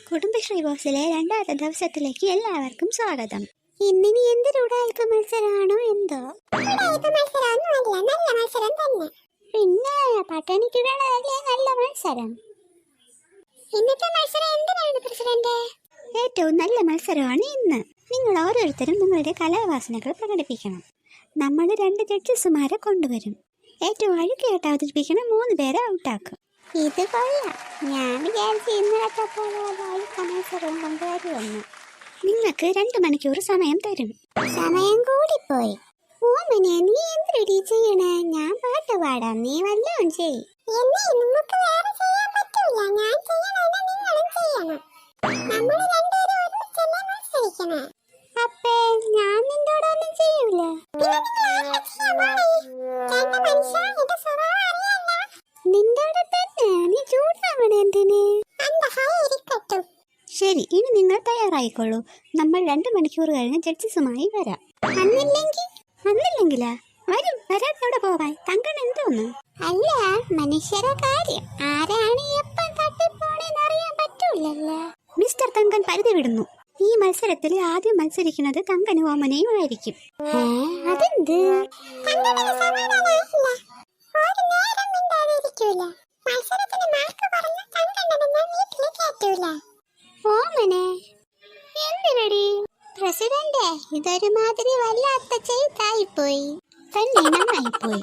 കുടുംബശ്രീ ബോസിലെ രണ്ടാമത്തെ ദിവസത്തിലേക്ക് എല്ലാവർക്കും സ്വാഗതം. ഇന്നിനി എന്തൊരു ഉടായിപ്പ് മത്സരമാണോ എന്തോ. പിന്നെ പട്ടണിക്ക് വേണമല്ലേ നല്ല മത്സരം. ഇന്നത്തെ മത്സരം എന്തിനാണ് പ്രസിഡന്റ്? ഏറ്റവും നല്ല മത്സരമാണ് ഇന്ന്. നിങ്ങൾ ഓരോരുത്തരും നിങ്ങളുടെ കലാവാസനകൾ പ്രകടിപ്പിക്കണം. നമ്മൾ 2 ജഡ്ജസുമാരെ കൊണ്ടുവരും. ഏറ്റവും അഴുക്കായിട്ട് അവതരിപ്പിക്കുന്ന 3 പേരെ ഔട്ടാക്കും. ഇത് കൊള്ളാം. ഞാൻ വിചാരിച്ചു ഇന്നലത്തെ പോലെ മത്സരവും കൊണ്ടുവരുമെന്ന്. നിങ്ങൾക്ക് 2 മണിക്കൂർ സമയം തരും. സമയം കൂടിപ്പോയി. ഓമനെ, നീ എന്തിനടി ചെയ്യണേ? ഞാൻ പാട്ട് പാടാം, നീ വല്ലതും ചെയ്. അപ്പേ ഞാൻ നിന്നോടൊന്നും ചെയ്യൂല. നിന്നോട് തന്നെ. നീ ചൂടാവണേ എന്തിന്? ശരി, ഇനി നിങ്ങൾ തയ്യാറായിക്കൊള്ളൂ. നമ്മൾ 2 മണിക്കൂർ കഴിഞ്ഞ് ജഡ്ജസുമായി വരാം. അന്നില്ലെങ്കിലാ വരാത്തോടെ പോവാൻ തങ്കൻ എന്തോന്ന്? അല്ല, മനുഷ്യരെ കാര്യം ആരാണ് എപ്പം തട്ടിപ്പോണെന്ന് അറിയാൻ പറ്റൂലല്ലോ. മിസ്റ്റർ തങ്കൻ പരിധി വിടുന്നു. ഈ മത്സരത്തിൽ ആദ്യം മത്സരിക്കുന്നത് തങ്കനും ഓമനയും ആയിരിക്കും. അതെന്ത്? ഓമനെ എന്തിനടി? പ്രസിഡന്റ്, ഇതൊരുമാതിരി വല്ലാത്ത ചെയ്തായിപ്പോയി. തന്നെ നന്നായിപ്പോയി.